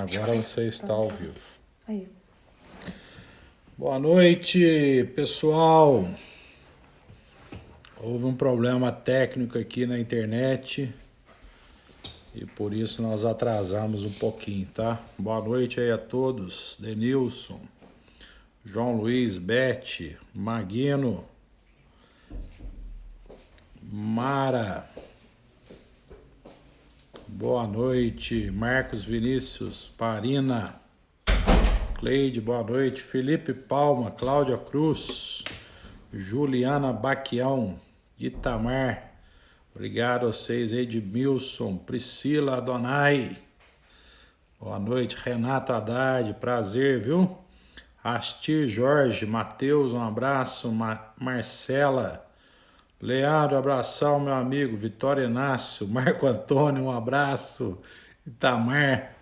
Agora você está ao vivo. Aí. Boa noite, pessoal. Houve um problema técnico aqui na internet e por isso nós atrasamos um pouquinho, tá? Boa noite aí a todos. Denilson, João Luiz, Bete, Maguino, Mara. Boa noite, Marcos Vinícius, Parina, Cleide, boa noite, Felipe Palma, Cláudia Cruz, Juliana Baquião, Itamar, obrigado a vocês, Edmilson, Priscila Adonai, boa noite, Renato Haddad, prazer, viu? Astir Jorge, Matheus, um abraço, Marcela, Leandro, abração, meu amigo, Vitória Inácio, Marco Antônio, um abraço, Itamar,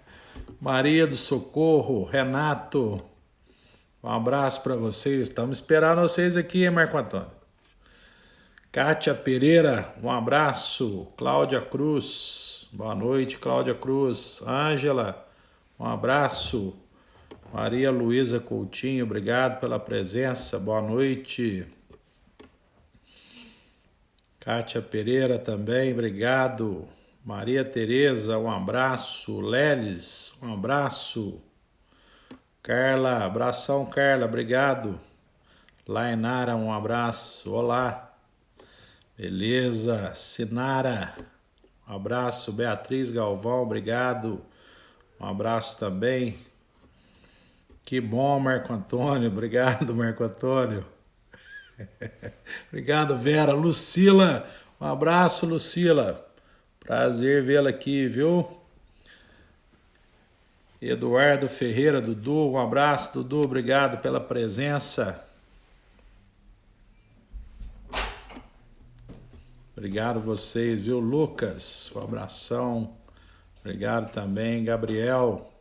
Maria do Socorro, Renato, um abraço para vocês. Estamos esperando vocês aqui, hein, Marco Antônio? Kátia Pereira, um abraço. Cláudia Cruz, boa noite, Cláudia Cruz. Ângela, um abraço. Maria Luísa Coutinho, obrigado pela presença, boa noite. Kátia Pereira também, obrigado. Maria Tereza, um abraço. Leles, um abraço. Carla, abração, Carla, obrigado. Lainara, um abraço, olá. Beleza, Sinara, um abraço. Beatriz Galvão, obrigado. Um abraço também. Que bom, Marco Antônio, obrigado, Marco Antônio. Obrigado, Vera. Lucila, um abraço, Lucila. Prazer vê-la aqui, viu? Eduardo Ferreira, Dudu, um abraço, Dudu, obrigado pela presença. Obrigado vocês, viu? Lucas, um abração. Obrigado também, Gabriel,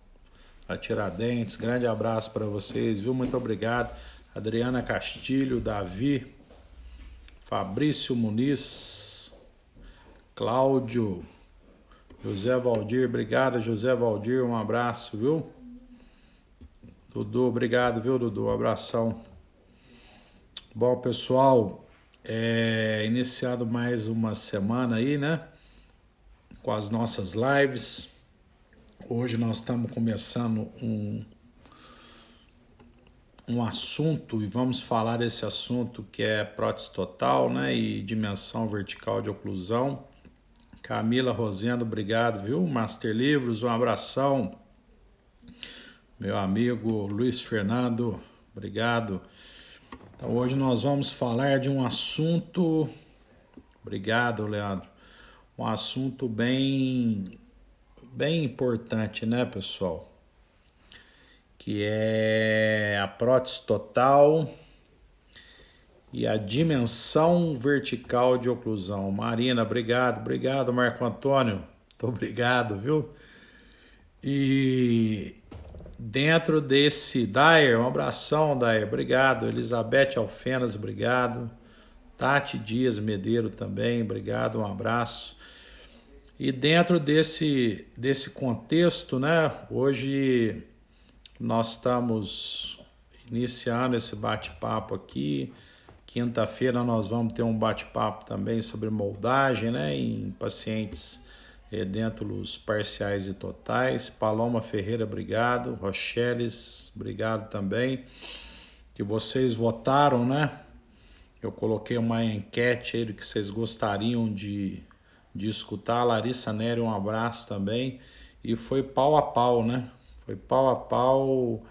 a Tiradentes, grande abraço para vocês, viu? Muito obrigado. Adriana Castilho, Davi, Fabrício Muniz, Cláudio, José Valdir, obrigado, José Valdir, um abraço, viu? Dudu, obrigado, viu, Dudu? Um abração. Bom, pessoal, iniciado mais uma semana aí, né? Com as nossas lives. Hoje nós estamos começando um assunto e vamos falar desse assunto que é prótese total, né? E dimensão vertical de oclusão. Camila Rosendo, obrigado, viu? Master Livros, um abração. Meu amigo Luiz Fernando, obrigado. Então hoje nós vamos falar de um assunto, obrigado, Leandro, um assunto bem importante, né, pessoal? Que é a prótese total e a dimensão vertical de oclusão. Marina, obrigado, Marco Antônio, muito obrigado, viu? E dentro desse Dair, um abração, Dair, obrigado. Elizabeth Alfenas, obrigado. Tati Dias Medeiro também, obrigado, um abraço. E dentro desse contexto, né, hoje nós estamos iniciando esse bate-papo aqui. Quinta-feira nós vamos ter um bate-papo também sobre moldagem, né, em pacientes dentro dos parciais e totais. Paloma Ferreira, obrigado. Rocheles, obrigado também. Que vocês votaram, né? Eu coloquei uma enquete aí do que vocês gostariam de escutar. Larissa Nery, um abraço também. E foi pau a pau, né? Foi pau a pau,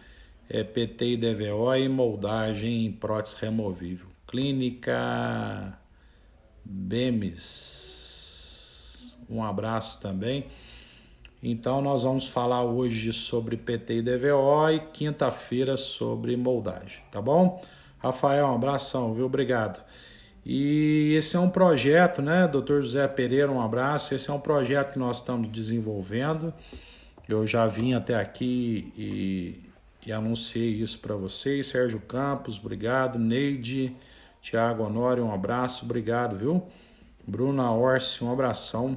PT e DVO e moldagem em prótese removível. Clínica Bemes, um abraço também. Então nós vamos falar hoje sobre PT e DVO e quinta-feira sobre moldagem, tá bom? Rafael, um abração, viu? Obrigado. E esse é um projeto, né? Dr. José Pereira, um abraço. Esse é um projeto que nós estamos desenvolvendo. Eu já vim até aqui e anunciei isso para vocês. Sérgio Campos, obrigado. Neide, Tiago Honório, um abraço, obrigado, viu? Bruna Orsi, um abração.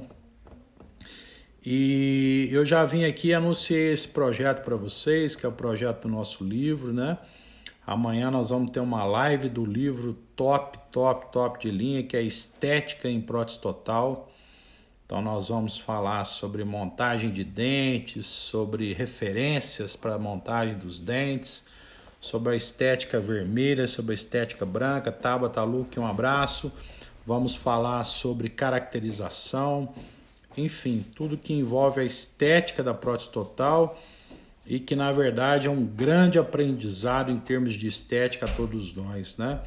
E eu já vim aqui e anunciei esse projeto para vocês, que é o projeto do nosso livro, né? Amanhã nós vamos ter uma live do livro top de linha, que é Estética em Prótese Total. Então nós vamos falar sobre montagem de dentes, sobre referências para a montagem dos dentes, sobre a estética vermelha, sobre a estética branca. Tabata Luque, um abraço. Vamos falar sobre caracterização, enfim, tudo que envolve a estética da prótese total e que na verdade é um grande aprendizado em termos de estética a todos nós, né?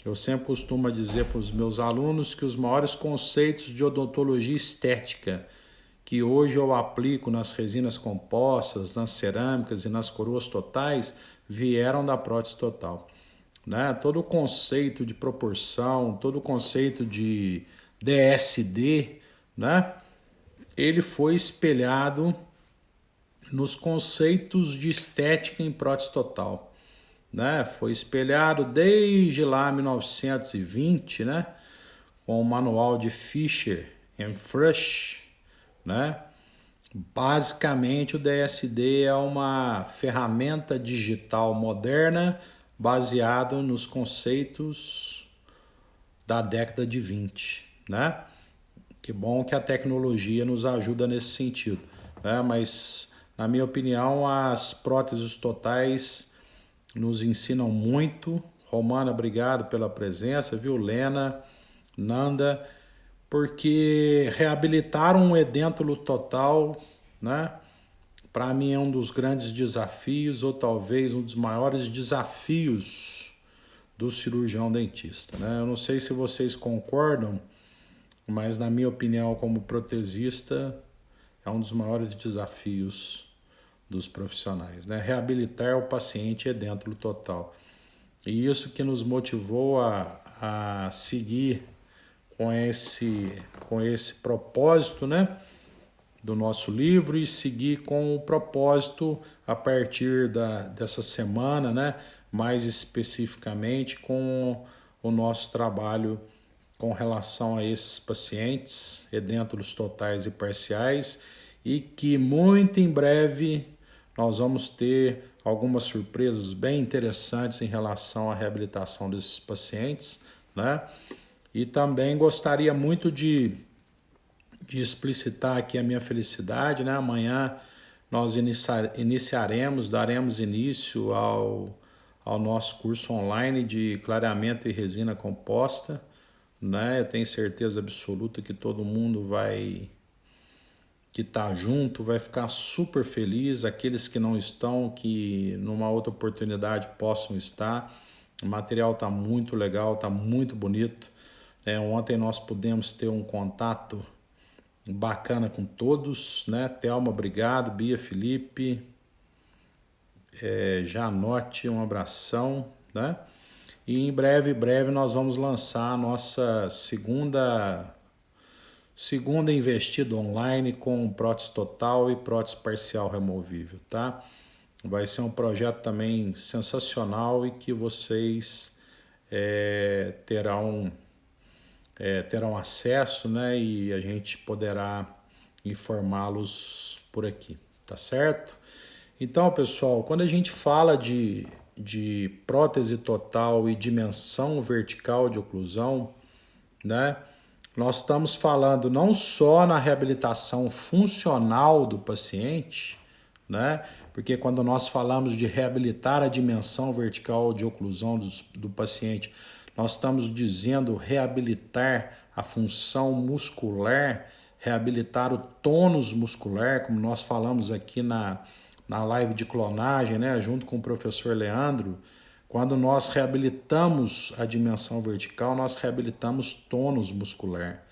Eu sempre costumo dizer para os meus alunos que os maiores conceitos de odontologia estética que hoje eu aplico nas resinas compostas, nas cerâmicas e nas coroas totais vieram da prótese total, né? Todo o conceito de proporção, todo o conceito de DSD, né? Ele foi espelhado nos conceitos de estética em prótese total, né? Foi espelhado desde lá 1920, né? Com o manual de Fisher and Frush, né? Basicamente o DSD é uma ferramenta digital moderna baseada nos conceitos da década de 20, né? Que bom que a tecnologia nos ajuda nesse sentido, né? Mas, na minha opinião, as próteses totais nos ensinam muito. Romana, obrigado pela presença, viu? Lena, Nanda, porque reabilitar um edêntulo total, né? Para mim é um dos grandes desafios, ou talvez um dos maiores desafios do cirurgião dentista, né? Eu não sei se vocês concordam, mas na minha opinião, como protesista, é um dos maiores desafios dos profissionais, né? Reabilitar o paciente edêntulo total. E isso que nos motivou a seguir com esse propósito, né? Do nosso livro e seguir com o propósito a partir dessa semana, né? Mais especificamente com o nosso trabalho com relação a esses pacientes edêntulos totais e parciais e que muito em breve nós vamos ter algumas surpresas bem interessantes em relação à reabilitação desses pacientes, né? E também gostaria muito de explicitar aqui a minha felicidade, né? Amanhã nós daremos início ao nosso curso online de clareamento e resina composta, né? Eu tenho certeza absoluta que todo mundo que está junto vai ficar super feliz, aqueles que não estão, que numa outra oportunidade possam estar. O material está muito legal, está muito bonito. Ontem nós pudemos ter um contato bacana com todos, né? Thelma, obrigado. Bia, Felipe, Janote, um abração, né? E em breve nós vamos lançar a nossa segunda investida online com prótese total e prótese parcial removível, tá? Vai ser um projeto também sensacional e que vocês terão acesso, né? E a gente poderá informá-los por aqui, tá certo? Então, pessoal, quando a gente fala de prótese total e dimensão vertical de oclusão, né? Nós estamos falando não só na reabilitação funcional do paciente, né? Porque quando nós falamos de reabilitar a dimensão vertical de oclusão do paciente, nós estamos dizendo reabilitar a função muscular, reabilitar o tônus muscular, como nós falamos aqui na live de clonagem, né? Junto com o professor Leandro. Quando nós reabilitamos a dimensão vertical, nós reabilitamos tônus muscular,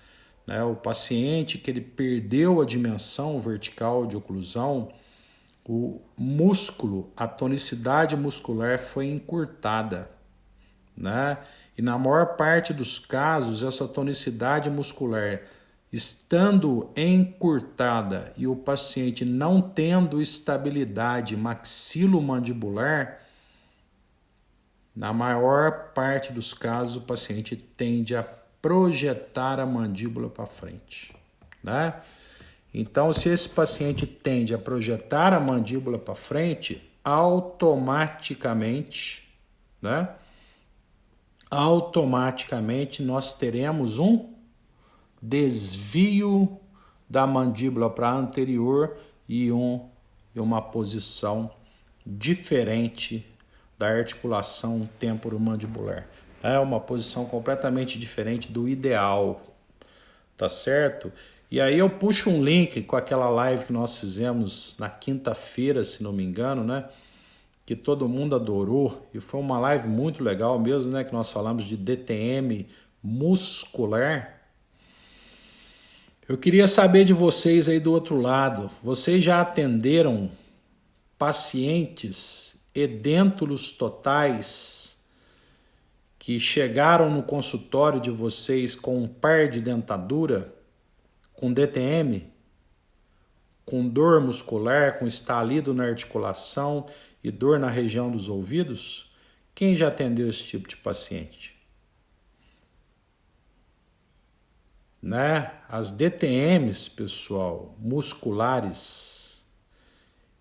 né? O paciente que ele perdeu a dimensão vertical de oclusão, o músculo, a tonicidade muscular foi encurtada, né? E na maior parte dos casos, essa tonicidade muscular estando encurtada e o paciente não tendo estabilidade maxilomandibular, na maior parte dos casos, o paciente tende a projetar a mandíbula para frente, né? Então, se esse paciente tende a projetar a mandíbula para frente, automaticamente, né? Automaticamente nós teremos um desvio da mandíbula para anterior e uma posição diferente da articulação temporomandibular. É uma posição completamente diferente do ideal, tá certo? E aí eu puxo um link com aquela live que nós fizemos na quinta-feira, se não me engano, né? Que todo mundo adorou e foi uma live muito legal mesmo, né? Que nós falamos de DTM muscular. Eu queria saber de vocês aí do outro lado. Vocês já atenderam pacientes edêntulos totais que chegaram no consultório de vocês com um par de dentadura, com DTM, com dor muscular, com estalido na articulação e dor na região dos ouvidos? Quem já atendeu esse tipo de paciente? Né? As DTMs, pessoal, musculares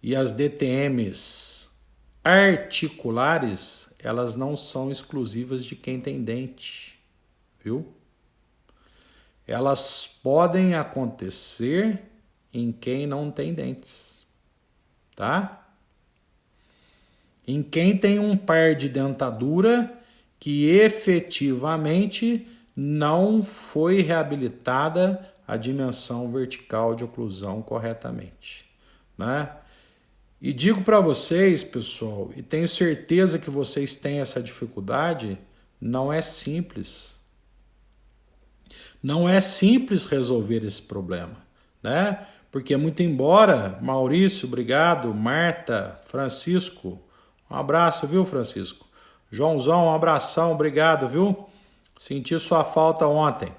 e as DTMs articulares, elas não são exclusivas de quem tem dente, viu? Elas podem acontecer em quem não tem dentes, tá? Em quem tem um par de dentadura que efetivamente não foi reabilitada a dimensão vertical de oclusão corretamente, né? E digo para vocês, pessoal, e tenho certeza que vocês têm essa dificuldade, não é simples. Não é simples resolver esse problema, né? Porque muito embora, Maurício, obrigado, Marta, Francisco, um abraço, viu, Francisco? Joãozão, um abração, obrigado, viu? Senti sua falta ontem.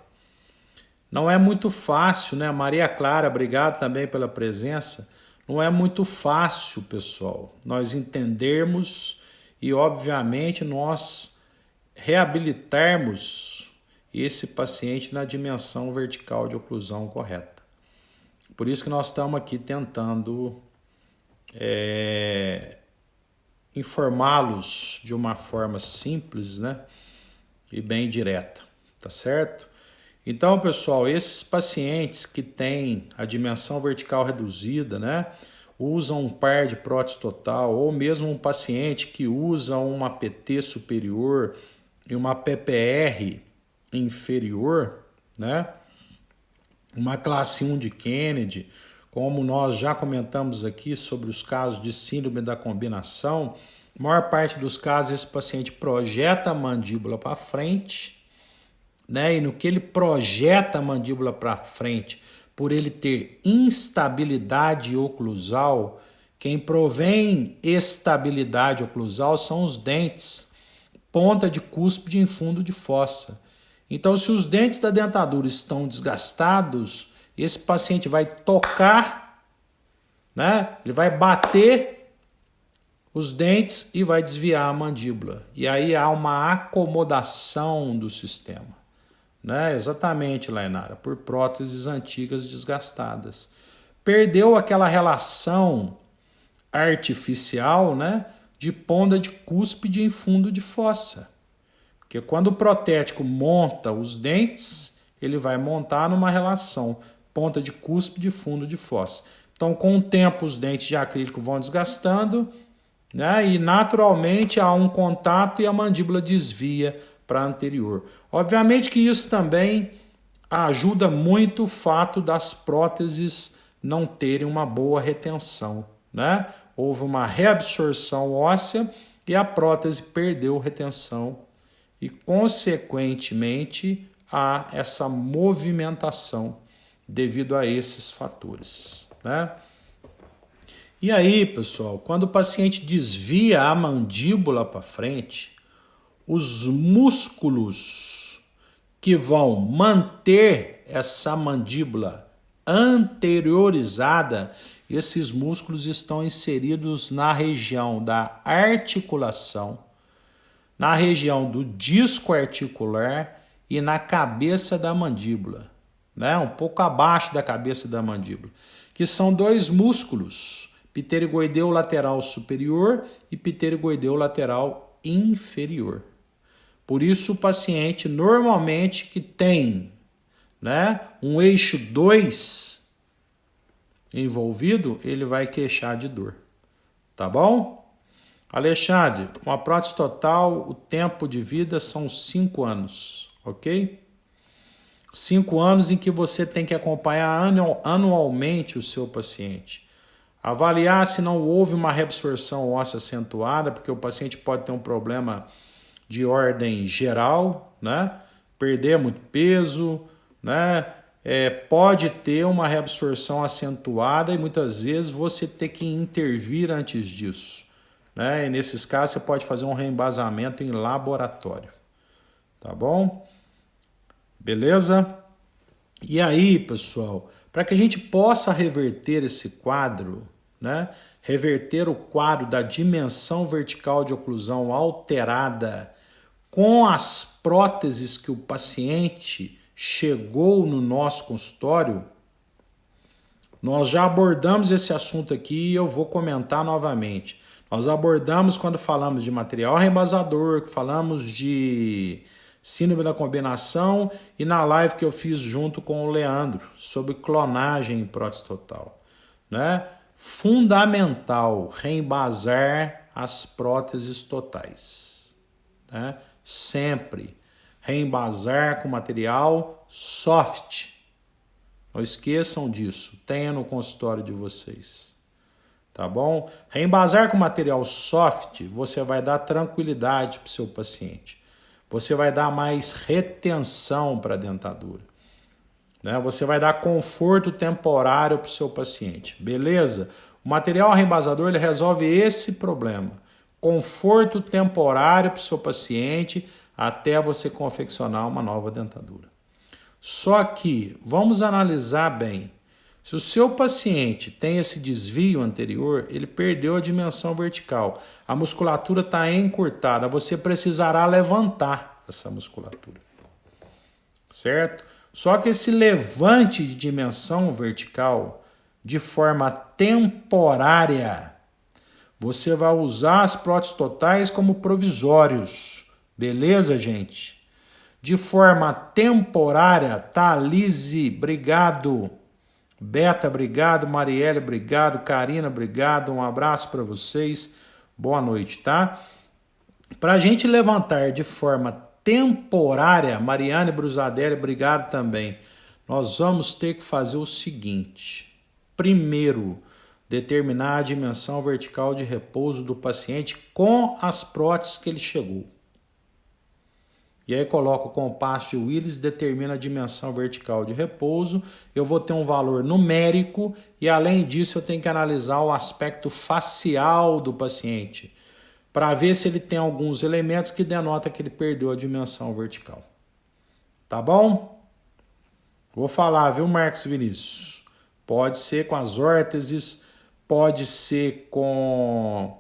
Não é muito fácil, né? Maria Clara, obrigado também pela presença. Não é muito fácil, pessoal, nós entendermos e, obviamente, nós reabilitarmos esse paciente na dimensão vertical de oclusão correta. Por isso que nós estamos aqui tentando informá-los de uma forma simples, né? E bem direta, tá certo? Então, pessoal, esses pacientes que têm a dimensão vertical reduzida, né, usam um par de prótese total, ou mesmo um paciente que usa uma PT superior e uma PPR inferior, né, uma classe 1 de Kennedy, como nós já comentamos aqui sobre os casos de síndrome da combinação, a maior parte dos casos esse paciente projeta a mandíbula para frente, né? E no que ele projeta a mandíbula para frente, por ele ter instabilidade oclusal, quem provém estabilidade oclusal são os dentes, ponta de cúspide em fundo de fossa. Então, se os dentes da dentadura estão desgastados, esse paciente vai tocar, né? Ele vai bater os dentes e vai desviar a mandíbula. E aí há uma acomodação do sistema. Né? Exatamente, Lainara, por próteses antigas desgastadas. Perdeu aquela relação artificial, né, de ponta de cúspide em fundo de fossa. Porque quando o protético monta os dentes, ele vai montar numa relação ponta de cúspide e fundo de fossa. Então, com o tempo, os dentes de acrílico vão desgastando, né, e naturalmente há um contato e a mandíbula desvia para anterior. Obviamente que isso também ajuda muito o fato das próteses não terem uma boa retenção, né? Houve uma reabsorção óssea e a prótese perdeu retenção e, consequentemente, há essa movimentação devido a esses fatores, né? E aí, pessoal, quando o paciente desvia a mandíbula para frente, os músculos que vão manter essa mandíbula anteriorizada, esses músculos estão inseridos na região da articulação, na região do disco articular e na cabeça da mandíbula, né? Um pouco abaixo da cabeça da mandíbula, que são dois músculos, pterigoideu lateral superior e pterigoideu lateral inferior. Por isso o paciente normalmente que tem, né, um eixo 2 envolvido, ele vai queixar de dor. Tá bom? Alexandre, uma prótese total, o tempo de vida são 5 anos, ok? 5 anos em que você tem que acompanhar anualmente o seu paciente. Avaliar se não houve uma reabsorção óssea acentuada, porque o paciente pode ter um problema de ordem geral, né? Perder muito peso, né? Pode ter uma reabsorção acentuada e muitas vezes você tem que intervir antes disso, né? E nesses casos você pode fazer um reembasamento em laboratório, tá bom? Beleza? E aí, pessoal, para que a gente possa reverter esse quadro, né? Reverter o quadro da dimensão vertical de oclusão alterada com as próteses que o paciente chegou no nosso consultório, nós já abordamos esse assunto aqui e eu vou comentar novamente. Nós abordamos quando falamos de material reembasador, que falamos de síndrome da combinação e na live que eu fiz junto com o Leandro sobre clonagem em prótese total, né? Fundamental reembasar as próteses totais, né? Sempre reembasar com material soft. Não esqueçam disso, tenha no consultório de vocês. Tá bom? Reembasar com material soft, você vai dar tranquilidade para o seu paciente. Você vai dar mais retenção para a dentadura, né? Você vai dar conforto temporário para o seu paciente. Beleza? O material reembasador ele resolve esse problema. Conforto temporário para o seu paciente até você confeccionar uma nova dentadura. Só que vamos analisar bem. Se o seu paciente tem esse desvio anterior, ele perdeu a dimensão vertical. A musculatura está encurtada. Você precisará levantar essa musculatura. Certo? Só que esse levante de dimensão vertical de forma temporária, você vai usar as próteses totais como provisórios. Beleza, gente? De forma temporária, tá? Lise, obrigado. Beta, obrigado. Marielle, obrigado. Karina, obrigado. Um abraço para vocês. Boa noite, tá? Para a gente levantar de forma temporária, Mariane Brusadelli, obrigado também. Nós vamos ter que fazer o seguinte. Primeiro, determinar a dimensão vertical de repouso do paciente com as próteses que ele chegou. E aí coloco o compasso de Willis, determina a dimensão vertical de repouso. Eu vou ter um valor numérico e além disso eu tenho que analisar o aspecto facial do paciente para ver se ele tem alguns elementos que denotam que ele perdeu a dimensão vertical. Tá bom? Vou falar, viu, Marcos Vinícius? Pode ser com as órteses, pode ser com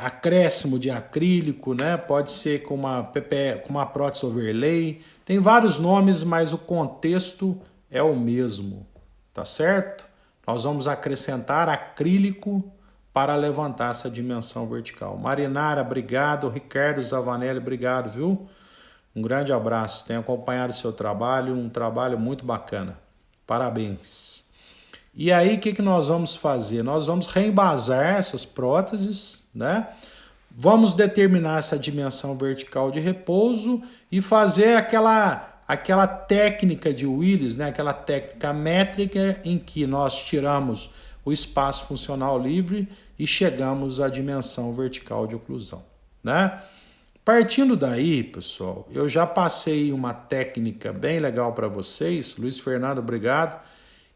acréscimo de acrílico, né? Pode ser com uma prótese overlay. Tem vários nomes, mas o contexto é o mesmo, tá certo? Nós vamos acrescentar acrílico para levantar essa dimensão vertical. Marinara, obrigado. Ricardo Zavanelli, obrigado, viu? Um grande abraço. Tenho acompanhado o seu trabalho, um trabalho muito bacana. Parabéns. E aí, o que nós vamos fazer? Nós vamos reembasar essas próteses, né? Vamos determinar essa dimensão vertical de repouso e fazer aquela técnica de Willis, né? Aquela técnica métrica em que nós tiramos o espaço funcional livre e chegamos à dimensão vertical de oclusão, né? Partindo daí, pessoal, eu já passei uma técnica bem legal para vocês. Luiz Fernando, obrigado.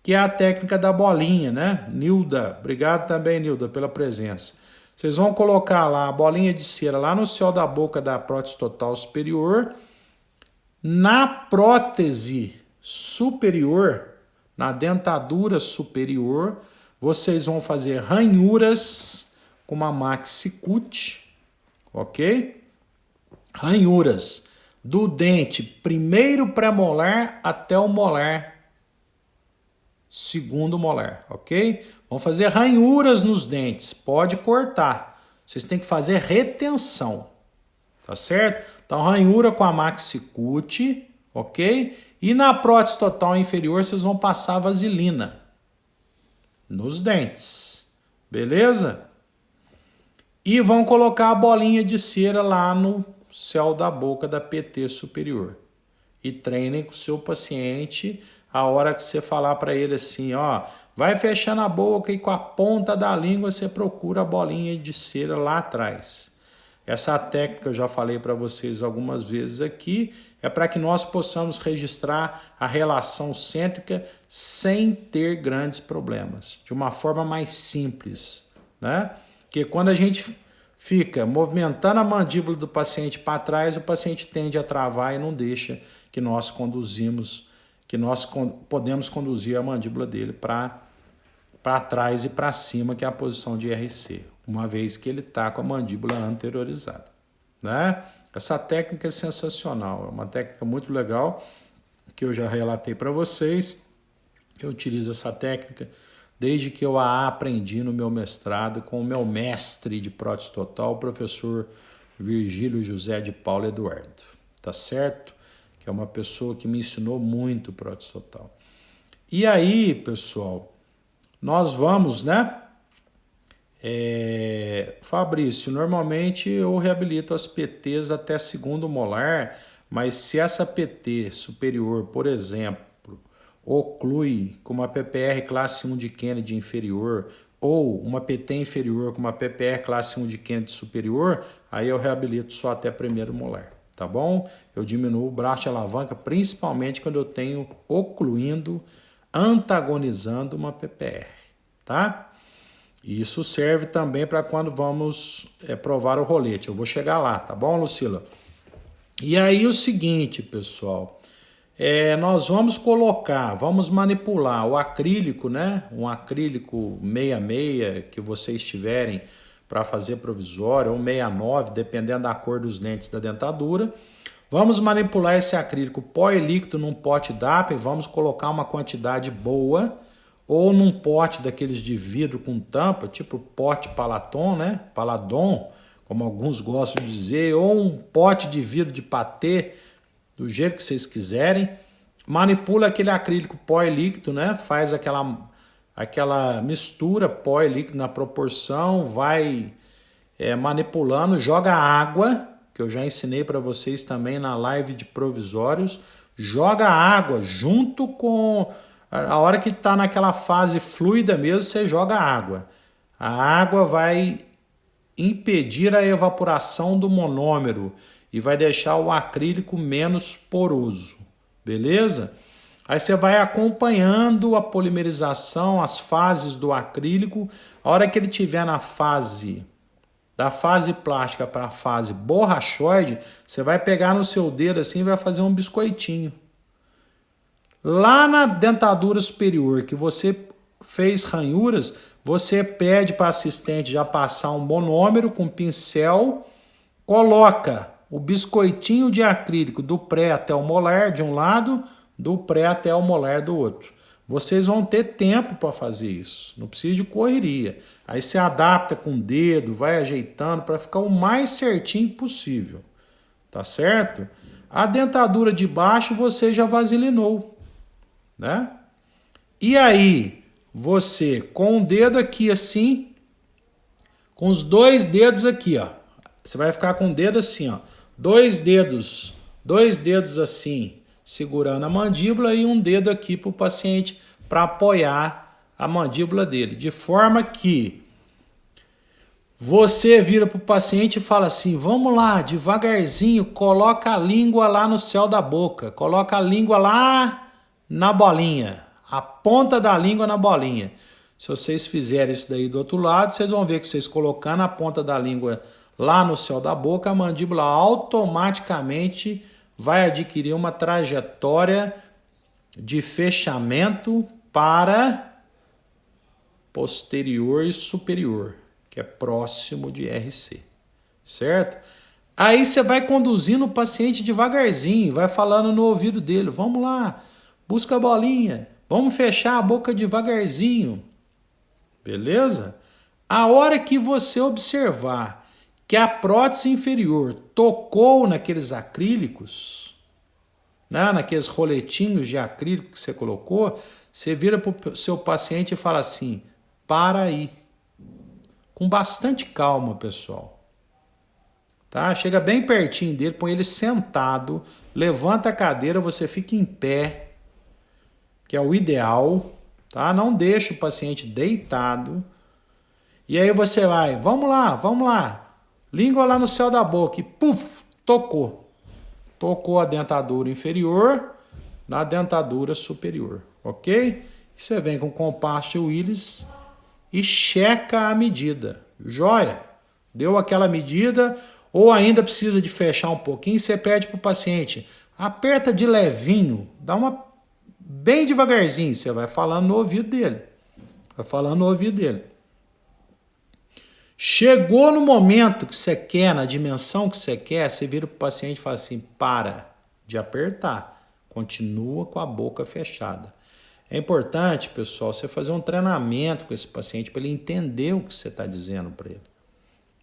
Que é a técnica da bolinha, né? Nilda, obrigado também, Nilda, pela presença. Vocês vão colocar lá a bolinha de cera lá no céu da boca da prótese total superior. Na prótese superior, na dentadura superior, vocês vão fazer ranhuras com uma maxi-cut, ok? Ranhuras do dente primeiro premolar até o molar segundo molar, ok? Vão fazer ranhuras nos dentes, pode cortar. Vocês têm que fazer retenção, tá certo? Então, ranhura com a Maxicute, ok? E na prótese total inferior, vocês vão passar vaselina nos dentes, beleza? E vão colocar a bolinha de cera lá no céu da boca da PT superior. E treinem com o seu paciente a hora que você falar para ele assim, ó, vai fechando a boca e com a ponta da língua você procura a bolinha de cera lá atrás. Essa técnica eu já falei para vocês algumas vezes aqui, é para que nós possamos registrar a relação cêntrica sem ter grandes problemas, de uma forma mais simples, né? Porque quando a gente fica movimentando a mandíbula do paciente para trás, o paciente tende a travar e não deixa que nós podemos conduzir a mandíbula dele para trás e para cima, que é a posição de RC, uma vez que ele está com a mandíbula anteriorizada, né? Essa técnica é sensacional, é uma técnica muito legal, que eu já relatei para vocês. Eu utilizo essa técnica desde que eu a aprendi no meu mestrado com o meu mestre de prótese total, o professor Virgílio José de Paula Eduardo, tá certo? Que é uma pessoa que me ensinou muito prótese total. E aí, pessoal, nós vamos, né? Fabrício, normalmente eu reabilito as PTs até segundo molar, mas se essa PT superior, por exemplo, oclui com uma PPR classe 1 de Kennedy inferior ou uma PT inferior com uma PPR classe 1 de Kennedy superior, aí eu reabilito só até primeiro molar, tá bom? Eu diminuo o braço de alavanca, principalmente quando eu tenho ocluindo, antagonizando uma PPR, tá? Isso serve também para quando vamos provar o rolete. Eu vou chegar lá, tá bom, Lucila? E aí o seguinte, pessoal, nós vamos manipular o acrílico, né? Um acrílico 66 que vocês tiverem para fazer provisório, ou 69, dependendo da cor dos dentes da dentadura. Vamos manipular esse acrílico pó e líquido num pote DAP, vamos colocar uma quantidade boa, ou num pote daqueles de vidro com tampa, tipo pote Palaton, né? Paladon, como alguns gostam de dizer, ou um pote de vidro de patê, do jeito que vocês quiserem. Manipula aquele acrílico pó e líquido, né? Faz aquela mistura pó e líquido na proporção, vai manipulando, joga água, que eu já ensinei para vocês também na live de provisórios, joga água junto com... A hora que está naquela fase fluida mesmo, você joga água. A água vai impedir a evaporação do monômero e vai deixar o acrílico menos poroso, beleza? Aí você vai acompanhando a polimerização, as fases do acrílico. A hora que ele estiver na fase, da fase plástica para a fase borrachoide, você vai pegar no seu dedo assim e vai fazer um biscoitinho. Lá na dentadura superior, que você fez ranhuras, você pede para a assistente já passar um monômero com pincel, coloca o biscoitinho de acrílico do pré até o molar de um lado, do pré até o molar do outro. Vocês vão ter tempo para fazer isso, não precisa de correria. Aí você adapta com o dedo, vai ajeitando para ficar o mais certinho possível, tá certo? A dentadura de baixo você já vaselinou, né? E aí, você com o dedo aqui assim, com os dois dedos aqui, ó. Você vai ficar com o dedo assim, ó. Dois dedos assim, segurando a mandíbula e um dedo aqui para o paciente para apoiar a mandíbula dele. De forma que você vira para o paciente e fala assim, vamos lá, devagarzinho, coloca a língua lá no céu da boca, coloca a língua lá na bolinha, a ponta da língua na bolinha. Se vocês fizerem isso daí do outro lado, vocês vão ver que vocês colocando a ponta da língua lá no céu da boca, a mandíbula automaticamente vai adquirir uma trajetória de fechamento para posterior e superior, que é próximo de RC, certo? Aí você vai conduzindo o paciente devagarzinho, vai falando no ouvido dele, vamos lá, busca a bolinha, vamos fechar a boca devagarzinho, beleza? A hora que você observar que a prótese inferior tocou naqueles acrílicos, né, naqueles roletinhos de acrílico que você colocou, você vira para o seu paciente e fala assim, para aí, com bastante calma, pessoal. Tá? Chega bem pertinho dele, põe ele sentado, levanta a cadeira, você fica em pé, que é o ideal, tá? Não deixa o paciente deitado. E aí você vai, vamos lá, língua lá no céu da boca e puf, tocou. Tocou a dentadura inferior na dentadura superior, ok? Você vem com o compasso de Willis e checa a medida, joia? Deu aquela medida, ou ainda precisa de fechar um pouquinho, você pede para o paciente, aperta de levinho, dá uma bem devagarzinho, você vai falando no ouvido dele. Vai falando no ouvido dele. Chegou no momento que você quer, na dimensão que você quer, você vira para o paciente e fala assim, para de apertar, continua com a boca fechada. É importante, pessoal, você fazer um treinamento com esse paciente para ele entender o que você está dizendo para ele.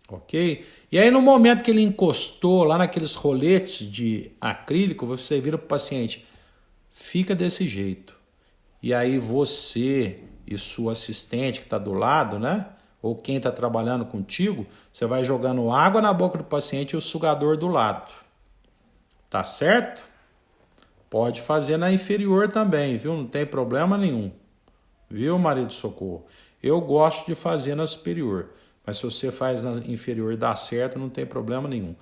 Ok? E aí no momento que ele encostou lá naqueles roletes de acrílico, você vira para o paciente, fica desse jeito. E aí você e sua assistente que está do lado, né? Ou quem está trabalhando contigo, você vai jogando água na boca do paciente e o sugador do lado. Tá certo? Pode fazer na inferior também, viu? Não tem problema nenhum. Viu, marido Socorro? Eu gosto de fazer na superior. Mas se você faz na inferior e dá certo, não tem problema nenhum.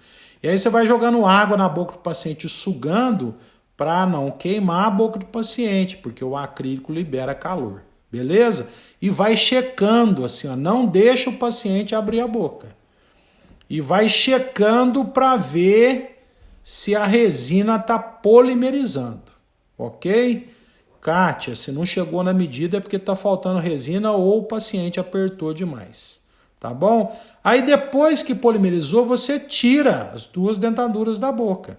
E aí você vai jogando água na boca do paciente, sugando para não queimar a boca do paciente, porque o acrílico libera calor. Beleza? E vai checando assim, ó, não deixa o paciente abrir a boca. E vai checando para ver se a resina está polimerizando. Ok? Kátia, se não chegou na medida é porque está faltando resina ou o paciente apertou demais. Tá bom? Aí depois que polimerizou, você tira as duas dentaduras da boca.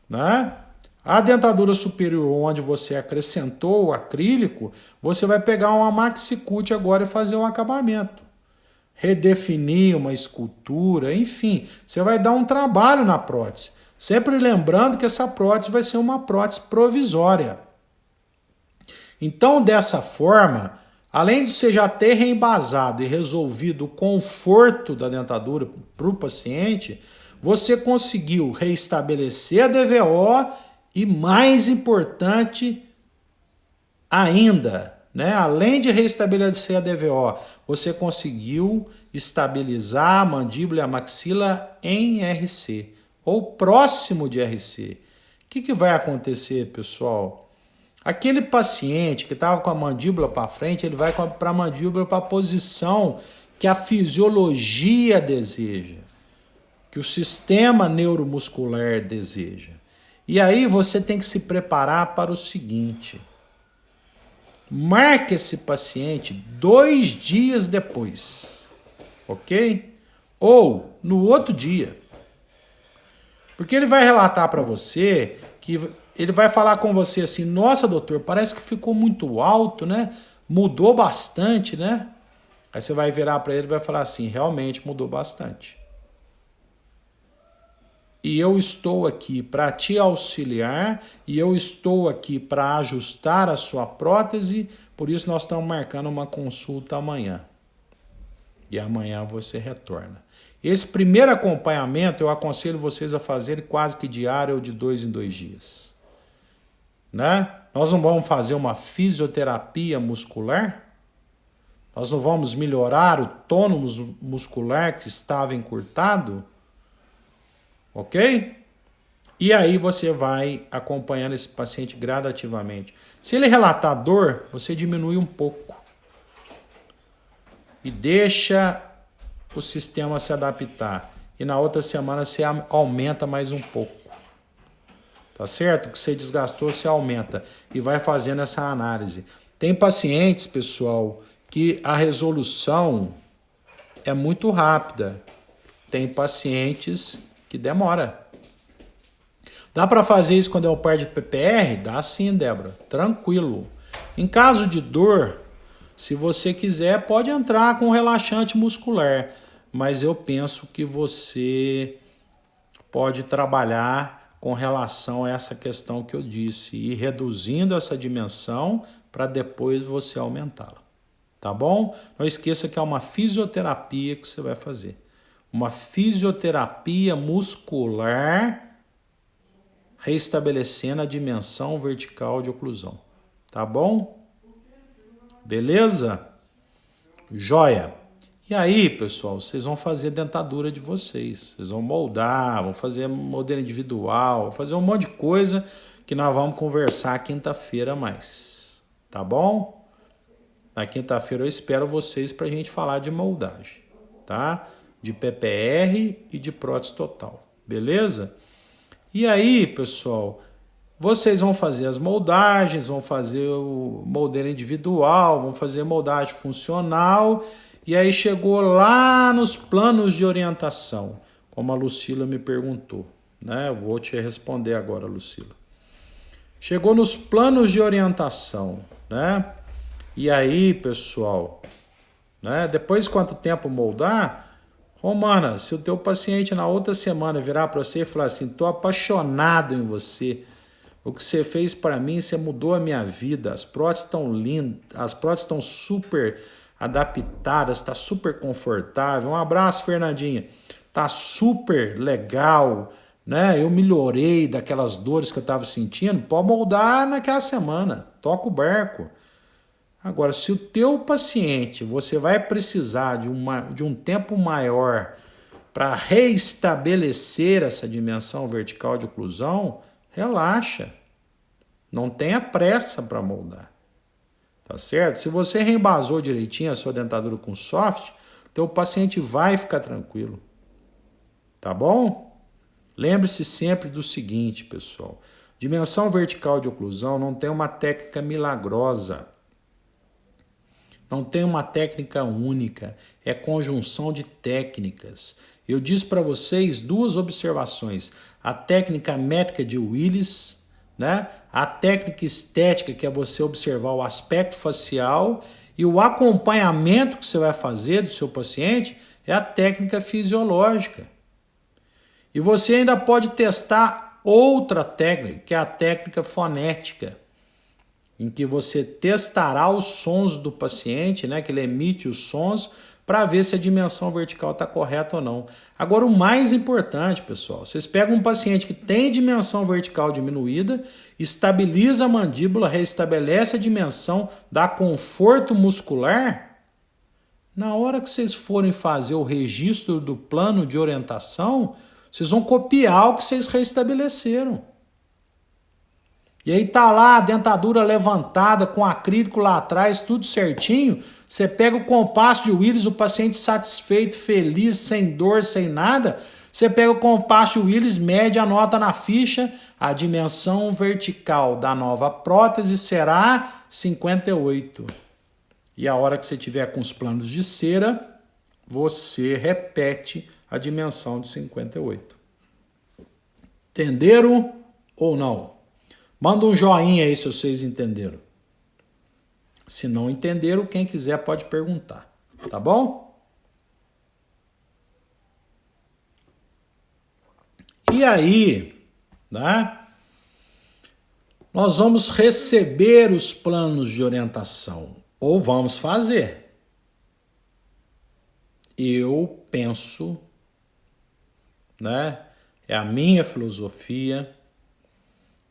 Né? A dentadura superior, onde você acrescentou o acrílico, você vai pegar uma maxicute agora e fazer um acabamento. Redefinir uma escultura, enfim. Você vai dar um trabalho na prótese. Sempre lembrando que essa prótese vai ser uma prótese provisória. Então, dessa forma, além de você já ter reembasado e resolvido o conforto da dentadura para o paciente, você conseguiu reestabelecer a DVO e, mais importante ainda, né? Além de reestabelecer a DVO, você conseguiu estabilizar a mandíbula e a maxila em RC, ou próximo de RC. O que vai acontecer, pessoal? Aquele paciente que estava com a mandíbula para frente, ele vai para a mandíbula para a posição que a fisiologia deseja, que o sistema neuromuscular deseja. E aí você tem que se preparar para o seguinte: marque esse paciente 2 dias depois, ok? Ou no outro dia. Porque ele vai relatar para você que ele vai falar com você assim, nossa, doutor, parece que ficou muito alto, né? Mudou bastante, né? Aí você vai virar para ele e vai falar assim, realmente mudou bastante. E eu estou aqui para te auxiliar, e eu estou aqui para ajustar a sua prótese, por isso nós estamos marcando uma consulta amanhã. E amanhã você retorna. Esse primeiro acompanhamento eu aconselho vocês a fazerem quase que diário ou de 2 em 2 dias. Né? Nós não vamos fazer uma fisioterapia muscular? Nós não vamos melhorar o tônus muscular que estava encurtado? Ok? E aí você vai acompanhando esse paciente gradativamente. Se ele relatar dor, você diminui um pouco. E deixa o sistema se adaptar. E na outra semana você aumenta mais um pouco. Tá certo? O que você desgastou, você aumenta. E vai fazendo essa análise. Tem pacientes, pessoal, que a resolução é muito rápida. Tem pacientes que demora. Dá para fazer isso quando é o par de PPR? Dá sim, Débora. Tranquilo. Em caso de dor, se você quiser, pode entrar com relaxante muscular. Mas eu penso que você pode trabalhar com relação a essa questão que eu disse. Ir reduzindo essa dimensão para depois você aumentá-la. Tá bom? Não esqueça que é uma fisioterapia que você vai fazer. Uma fisioterapia muscular restabelecendo a dimensão vertical de oclusão. Tá bom? Beleza? Joia! E aí, pessoal, vocês vão fazer a dentadura de vocês. Vocês vão moldar, vão fazer modelo individual, vão fazer um monte de coisa que nós vamos conversar quinta-feira mais. Tá bom? Na quinta-feira eu espero vocês para a gente falar de moldagem, tá? De PPR e de prótese total. Beleza? E aí, pessoal, vocês vão fazer as moldagens, vão fazer o modelo individual, vão fazer moldagem funcional, e aí chegou lá nos planos de orientação, como a Lucila me perguntou, né? Eu vou te responder agora, Lucila. Chegou nos planos de orientação, né? E aí, pessoal, né? Depois de quanto tempo moldar? Romana, se o teu paciente na outra semana virar para você e falar assim, tô apaixonado em você, o que você fez para mim, você mudou a minha vida, as próteses estão lindas, as próteses estão super adaptadas, está super confortável. Um abraço, Fernandinha. Tá super legal, né? Eu melhorei daquelas dores que eu estava sentindo, pode moldar naquela semana, toca o barco. Agora, se o teu paciente, você vai precisar de um tempo maior para reestabelecer essa dimensão vertical de oclusão, relaxa. Não tenha pressa para moldar. Tá certo? Se você reembasou direitinho a sua dentadura com soft, teu paciente vai ficar tranquilo. Tá bom? Lembre-se sempre do seguinte, pessoal. Dimensão vertical de oclusão não tem uma técnica milagrosa. Não tem uma técnica única, é conjunção de técnicas. Eu disse para vocês duas observações. A técnica métrica de Willis, né? A técnica estética, que é você observar o aspecto facial, e o acompanhamento que você vai fazer do seu paciente é a técnica fisiológica. E você ainda pode testar outra técnica, que é a técnica fonética, em que você testará os sons do paciente, né, que ele emite os sons, para ver se a dimensão vertical está correta ou não. Agora, o mais importante, pessoal, vocês pegam um paciente que tem dimensão vertical diminuída, estabiliza a mandíbula, restabelece a dimensão, dá conforto muscular. Na hora que vocês forem fazer o registro do plano de orientação, vocês vão copiar o que vocês restabeleceram. E aí tá lá a dentadura levantada, com acrílico lá atrás, tudo certinho. Você pega o compasso de Willis, o paciente satisfeito, feliz, sem dor, sem nada. Você pega o compasso de Willis, mede, anota na ficha. A dimensão vertical da nova prótese será 58. E a hora que você tiver com os planos de cera, você repete a dimensão de 58. Entenderam ou não? Manda um joinha aí se vocês entenderam. Se não entenderam, quem quiser pode perguntar. Tá bom? E aí, né? Nós vamos receber os planos de orientação. Ou vamos fazer. Eu penso, né? É a minha filosofia.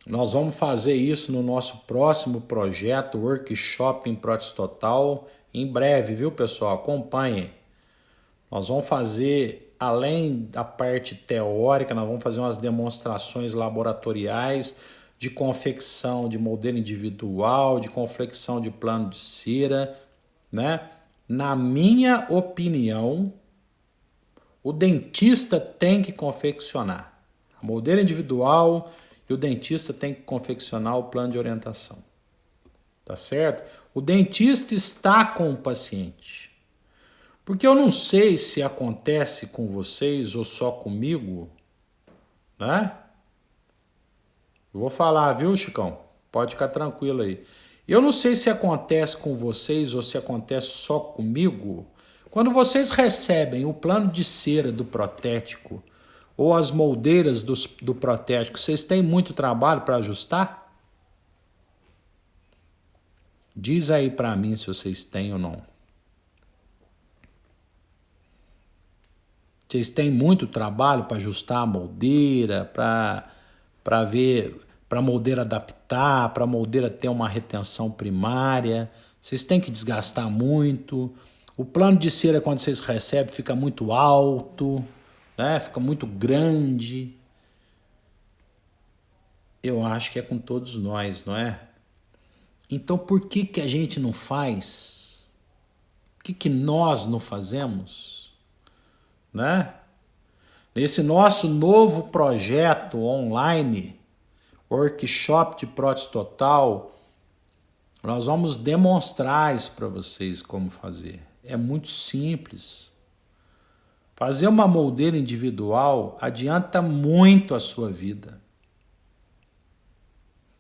Nós vamos fazer isso no nosso próximo projeto, Workshop em Prótese Total, em breve, viu, pessoal? Acompanhem. Nós vamos fazer, além da parte teórica, nós vamos fazer umas demonstrações laboratoriais de confecção de modelo individual, de confecção de plano de cera, né? Na minha opinião, o dentista tem que confeccionar modelo individual, e o dentista tem que confeccionar o plano de orientação. Tá certo? O dentista está com o paciente. Porque eu não sei se acontece com vocês ou só comigo, né? Eu vou falar, viu, Chicão? Pode ficar tranquilo aí. Eu não sei se acontece com vocês ou se acontece só comigo. Quando vocês recebem o plano de cera do protético ou as moldeiras do protético, vocês têm muito trabalho para ajustar? Diz aí para mim se vocês têm ou não. Vocês têm muito trabalho para ajustar a moldeira, para ver, para a moldeira adaptar, para a moldeira ter uma retenção primária. Vocês têm que desgastar muito. O plano de cera, quando vocês recebem, fica muito alto, né? Fica muito grande. Eu acho que é com todos nós, não é? Então por que que a gente não faz? Por que que nós não fazemos? Né? Nesse nosso novo projeto online, workshop de prótese total, nós vamos demonstrar isso para vocês como fazer. É muito simples. Fazer uma moldeira individual adianta muito a sua vida.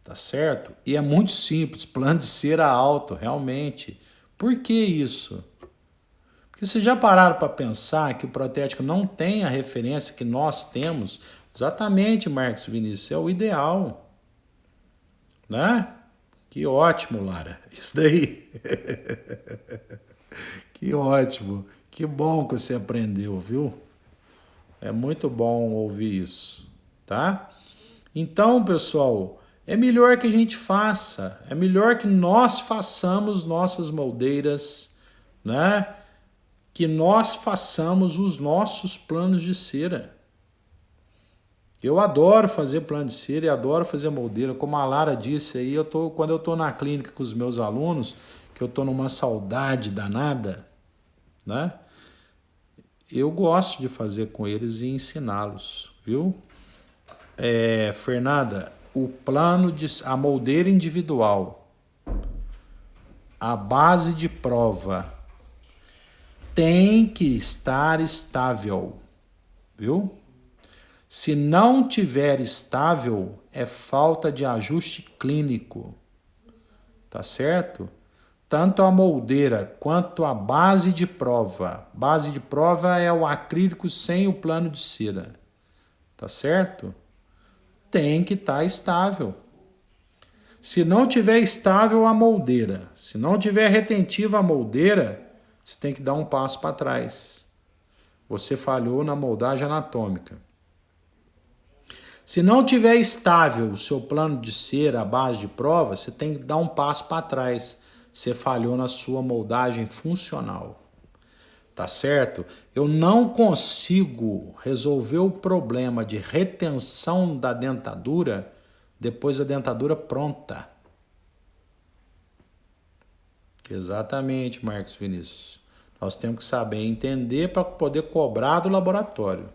Tá certo? E é muito simples, plano de cera alto, realmente. Por que isso? Porque vocês já pararam para pensar que o protético não tem a referência que nós temos? Exatamente, Marcos Vinícius, é o ideal. Né? Que ótimo, Lara. Isso daí. Que ótimo. Que bom que você aprendeu, viu? É muito bom ouvir isso, tá? Então, pessoal, é melhor que a gente faça. É melhor que nós façamos nossas moldeiras, né? Que nós façamos os nossos planos de cera. Eu adoro fazer plano de cera e adoro fazer moldeira. Como a Lara disse aí, quando eu estou na clínica com os meus alunos, que eu estou numa saudade danada, né? Eu gosto de fazer com eles e ensiná-los, viu? Fernanda, a moldeira individual, a base de prova tem que estar estável, viu? Se não tiver estável, é falta de ajuste clínico, tá certo? Tanto a moldeira quanto a base de prova. Base de prova é o acrílico sem o plano de cera, tá certo? Tem que estar estável. Se não tiver estável a moldeira, se não tiver retentiva a moldeira, você tem que dar um passo para trás. Você falhou na moldagem anatômica. Se não tiver estável o seu plano de cera, a base de prova, você tem que dar um passo para trás. Você falhou na sua moldagem funcional. Tá certo? Eu não consigo resolver o problema de retenção da dentadura depois da dentadura pronta. Exatamente, Marcos Vinícius. Nós temos que saber entender para poder cobrar do laboratório.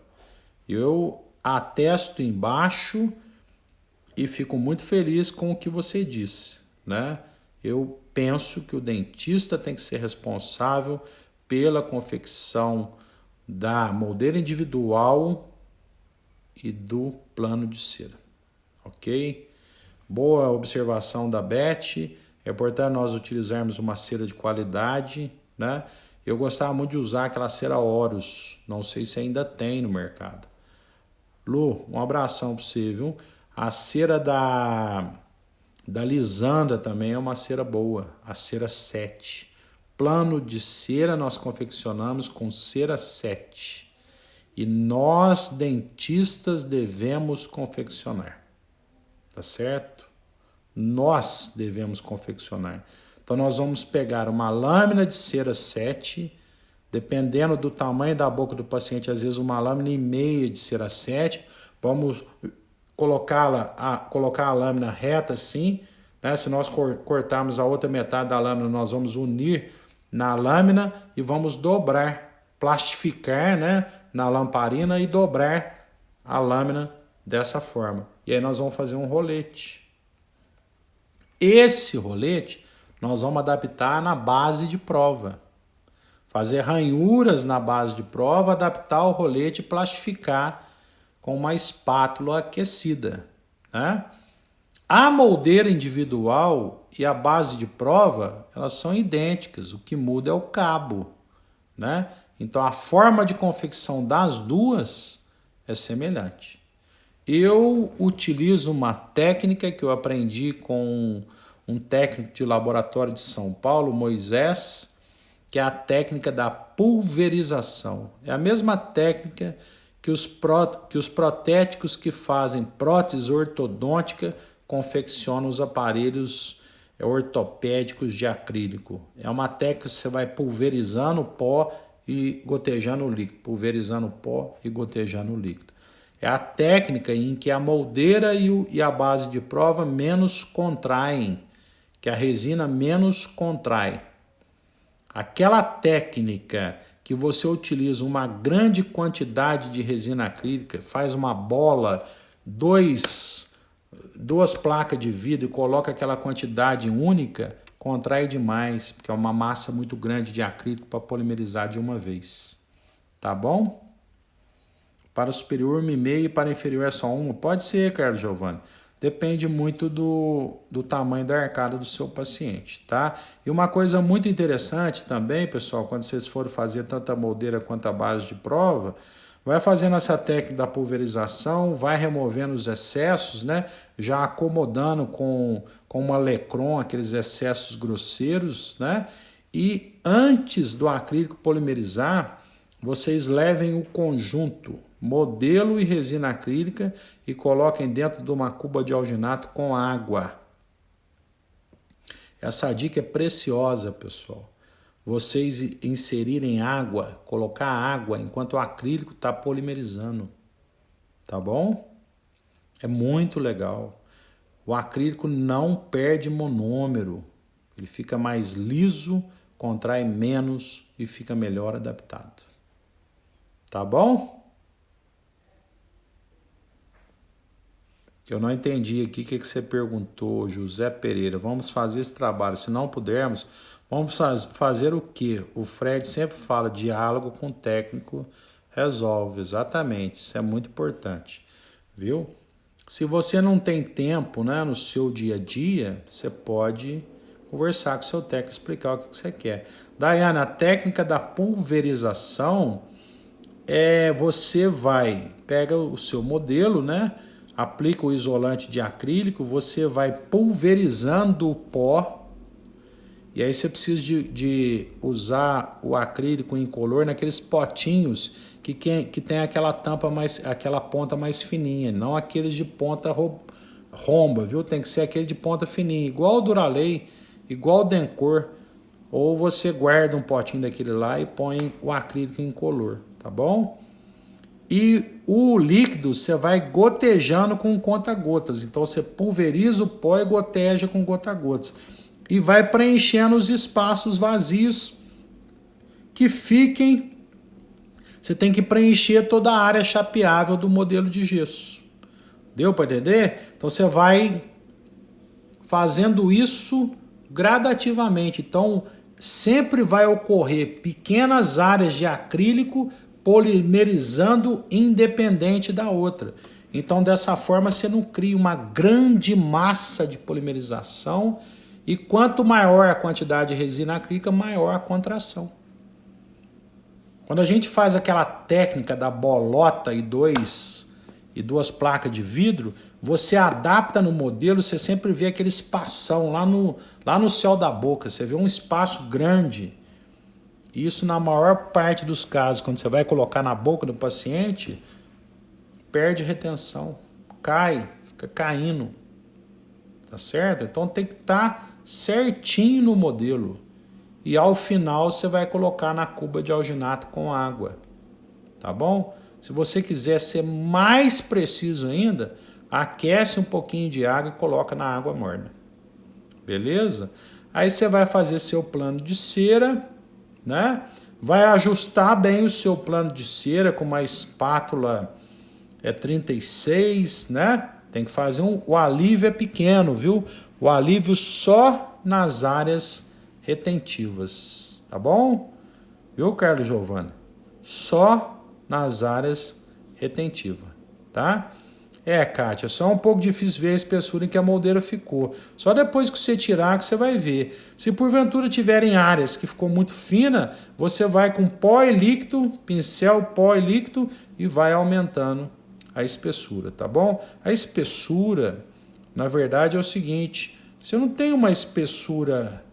Eu atesto embaixo e fico muito feliz com o que você disse, né? Eu penso que o dentista tem que ser responsável pela confecção da moldeira individual e do plano de cera, ok? Boa observação da Beth. É importante nós utilizarmos uma cera de qualidade, né? Eu gostava muito de usar aquela cera Horus, não sei se ainda tem no mercado. Lu, um abração para você, viu? A cera da Lisandra também é uma cera boa, a cera 7. Plano de cera nós confeccionamos com cera 7. E nós, dentistas, devemos confeccionar. Tá certo? Nós devemos confeccionar. Então nós vamos pegar uma lâmina de cera 7, dependendo do tamanho da boca do paciente, às vezes uma lâmina e meia de cera 7, vamos colocar a lâmina reta assim, né? Se nós cortarmos a outra metade da lâmina, nós vamos unir na lâmina e vamos dobrar, plastificar, né? Na lamparina e dobrar a lâmina dessa forma. E aí nós vamos fazer um rolete. Esse rolete nós vamos adaptar na base de prova. Fazer ranhuras na base de prova, adaptar o rolete e plastificar com uma espátula aquecida, né? A moldeira individual e a base de prova, elas são idênticas, o que muda é o cabo, né? Então a forma de confecção das duas é semelhante. Eu utilizo uma técnica que eu aprendi com um técnico de laboratório de São Paulo, Moisés, que é a técnica da pulverização. É a mesma técnica que os protéticos que fazem prótese ortodôntica confeccionam os aparelhos ortopédicos de acrílico. É uma técnica que você vai pulverizando o pó e gotejando o líquido, pulverizando o pó e gotejando o líquido. É a técnica em que a moldeira e a base de prova menos contraem, que a resina menos contrai. Aquela técnica que você utiliza uma grande quantidade de resina acrílica, faz uma bola, duas placas de vidro e coloca aquela quantidade única, contrai demais, porque é uma massa muito grande de acrílico para polimerizar de uma vez. Tá bom? Para o superior, 1,5 e para o inferior é só 1? Pode ser, Carlos Giovanni. Depende muito do tamanho da arcada do seu paciente, tá? E uma coisa muito interessante também, pessoal, quando vocês forem fazer tanto a moldeira quanto a base de prova, vai fazendo essa técnica da pulverização, vai removendo os excessos, né? Já acomodando com uma Lecron aqueles excessos grosseiros, né? E antes do acrílico polimerizar, vocês levem o conjunto modelo e resina acrílica e coloquem dentro de uma cuba de alginato com água. Essa dica é preciosa, pessoal. Vocês inserirem água, colocar água enquanto o acrílico está polimerizando. Tá bom? É muito legal. O acrílico não perde monômero. Ele fica mais liso, contrai menos e fica melhor adaptado. Tá bom? Eu não entendi aqui o que você perguntou, José Pereira. Vamos fazer esse trabalho. Se não pudermos, vamos fazer o quê? O Fred sempre fala, diálogo com o técnico resolve. Exatamente, isso é muito importante, viu? Se você não tem tempo, né, no seu dia a dia, você pode conversar com o seu técnico, explicar o que você quer. Daiane, a técnica da pulverização você pega o seu modelo, né? Aplica o isolante de acrílico, você vai pulverizando o pó e aí você precisa de usar o acrílico incolor naqueles potinhos que tem aquela tampa aquela ponta mais fininha, não aqueles de ponta romba, viu? Tem que ser aquele de ponta fininha, igual o Duralei, igual o Dencor, ou você guarda um potinho daquele lá e põe o acrílico incolor, tá bom? E o líquido você vai gotejando com conta-gotas. Então você pulveriza o pó e goteja com gota-gotas. E vai preenchendo os espaços vazios que fiquem. Você tem que preencher toda a área chapeável do modelo de gesso. Deu para entender? Então você vai fazendo isso gradativamente. Então sempre vai ocorrer pequenas áreas de acrílico polimerizando independente da outra. Então, dessa forma, você não cria uma grande massa de polimerização e quanto maior a quantidade de resina acrílica, maior a contração. Quando a gente faz aquela técnica da bolota e duas placas de vidro, você adapta no modelo, você sempre vê aquele espação lá no céu da boca, você vê um espaço grande. Isso na maior parte dos casos, quando você vai colocar na boca do paciente, perde retenção, cai, fica caindo, tá certo? Então tem que estar certinho no modelo. E ao final você vai colocar na cuba de alginato com água, tá bom? Se você quiser ser mais preciso ainda, aquece um pouquinho de água e coloca na água morna, beleza? Aí você vai fazer seu plano de cera, né? Vai ajustar bem o seu plano de cera com uma espátula 36, né? Tem que fazer o alívio é pequeno, viu? O alívio só nas áreas retentivas, tá bom? Viu, Carlos Giovanni? Só nas áreas retentivas, tá? tá? Kátia, só um pouco difícil ver a espessura em que a moldeira ficou. Só depois que você tirar que você vai ver. Se porventura tiverem áreas que ficou muito fina, você vai com pó e líquido, pincel, pó e líquido e vai aumentando a espessura, tá bom? A espessura, na verdade, é o seguinte, você não tem uma espessura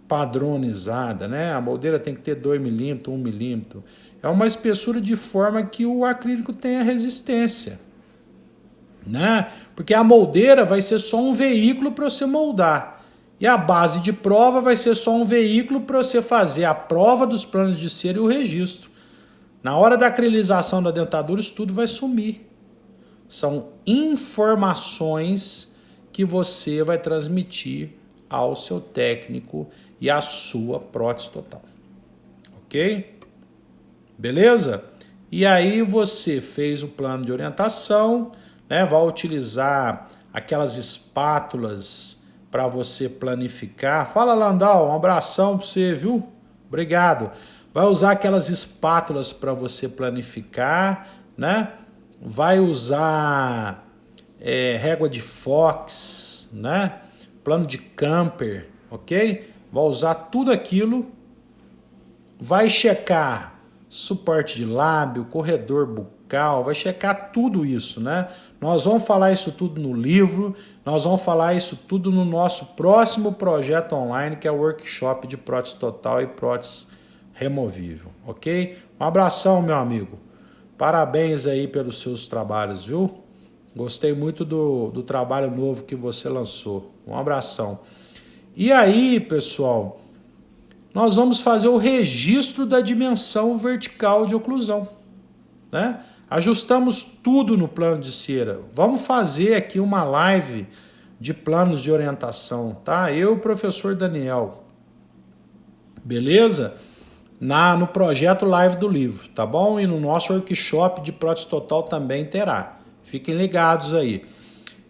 padronizada, né? A moldeira tem que ter 2 milímetros, 1 milímetro. É uma espessura de forma que o acrílico tenha resistência, né? Porque a moldeira vai ser só um veículo para você moldar. E a base de prova vai ser só um veículo para você fazer a prova dos planos de cera e o registro. Na hora da acrilização da dentadura, isso tudo vai sumir. São informações que você vai transmitir ao seu técnico e à sua prótese total. Ok? Beleza? E aí você fez o plano de orientação, né? Vai utilizar aquelas espátulas para você planificar. Fala, Landau, um abração para você, viu? Obrigado. Vai usar aquelas espátulas para você planificar, né? Vai usar régua de Fox, né? Plano de Camper, ok? Vai usar tudo aquilo. Vai checar suporte de lábio, corredor bucal, vai checar tudo isso, né? Nós vamos falar isso tudo no livro, nós vamos falar isso tudo no nosso próximo projeto online, que é o workshop de prótese total e prótese removível, ok? Um abração, meu amigo. Parabéns aí pelos seus trabalhos, viu? Gostei muito do trabalho novo que você lançou. Um abração. E aí, pessoal, nós vamos fazer o registro da dimensão vertical de oclusão, né? Ajustamos tudo no plano de cera. Vamos fazer aqui uma live de planos de orientação, tá? Eu e o professor Daniel. Beleza? No projeto live do livro, tá bom? E no nosso workshop de prótese total também terá. Fiquem ligados aí.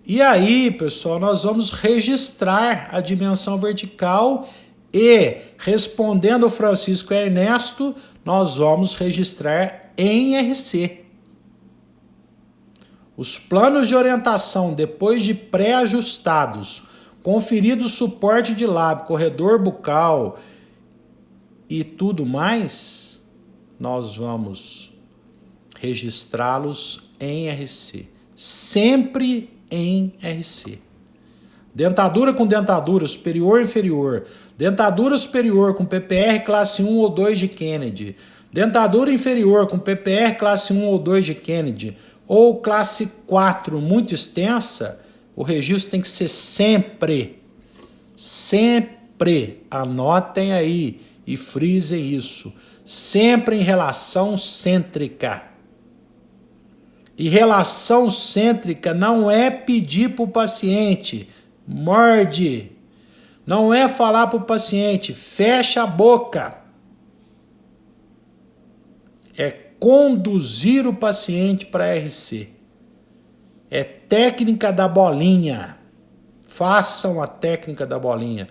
E aí, pessoal, nós vamos registrar a dimensão vertical e, respondendo o Francisco Ernesto, nós vamos registrar em RC. Os planos de orientação, depois de pré-ajustados, conferido o suporte de lábio, corredor bucal e tudo mais, nós vamos registrá-los em RC. Sempre em RC. Dentadura com dentadura, superior e inferior. Dentadura superior com PPR classe 1 ou 2 de Kennedy. Dentadura inferior com PPR classe 1 ou 2 de Kennedy. Ou classe 4 muito extensa, o registro tem que ser sempre. Sempre. Anotem aí e frisem isso. Sempre em relação cêntrica. E relação cêntrica não é pedir para o paciente, morde. Não é falar para o paciente, fecha a boca. É conduzir o paciente para RC. É técnica da bolinha. Façam a técnica da bolinha.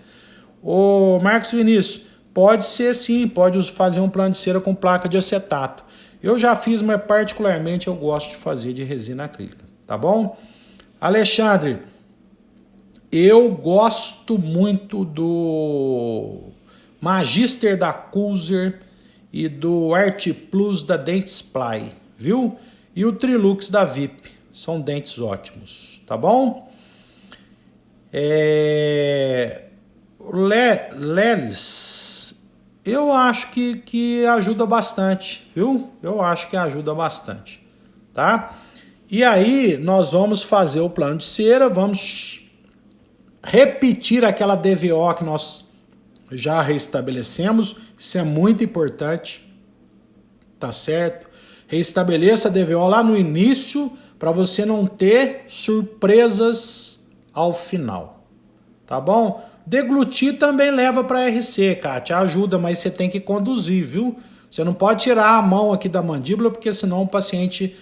Ô Marcos Vinícius, pode ser sim, pode fazer um plano de cera com placa de acetato. Eu já fiz, mas particularmente eu gosto de fazer de resina acrílica, tá bom? Alexandre, eu gosto muito do Magister da Kuser e do Art Plus da Dentsply, viu? E o Trilux da VIP, são dentes ótimos, tá bom? Lelis, eu acho que ajuda bastante, viu? Eu acho que ajuda bastante, tá? E aí nós vamos fazer o plano de cera, vamos repetir aquela DVO que nós já restabelecemos, isso é muito importante, tá certo? Reestabeleça a DVO lá no início para você não ter surpresas ao final, tá bom? Deglutir também leva para RC, Kátia, ajuda, mas você tem que conduzir, viu? Você não pode tirar a mão aqui da mandíbula, porque senão o paciente,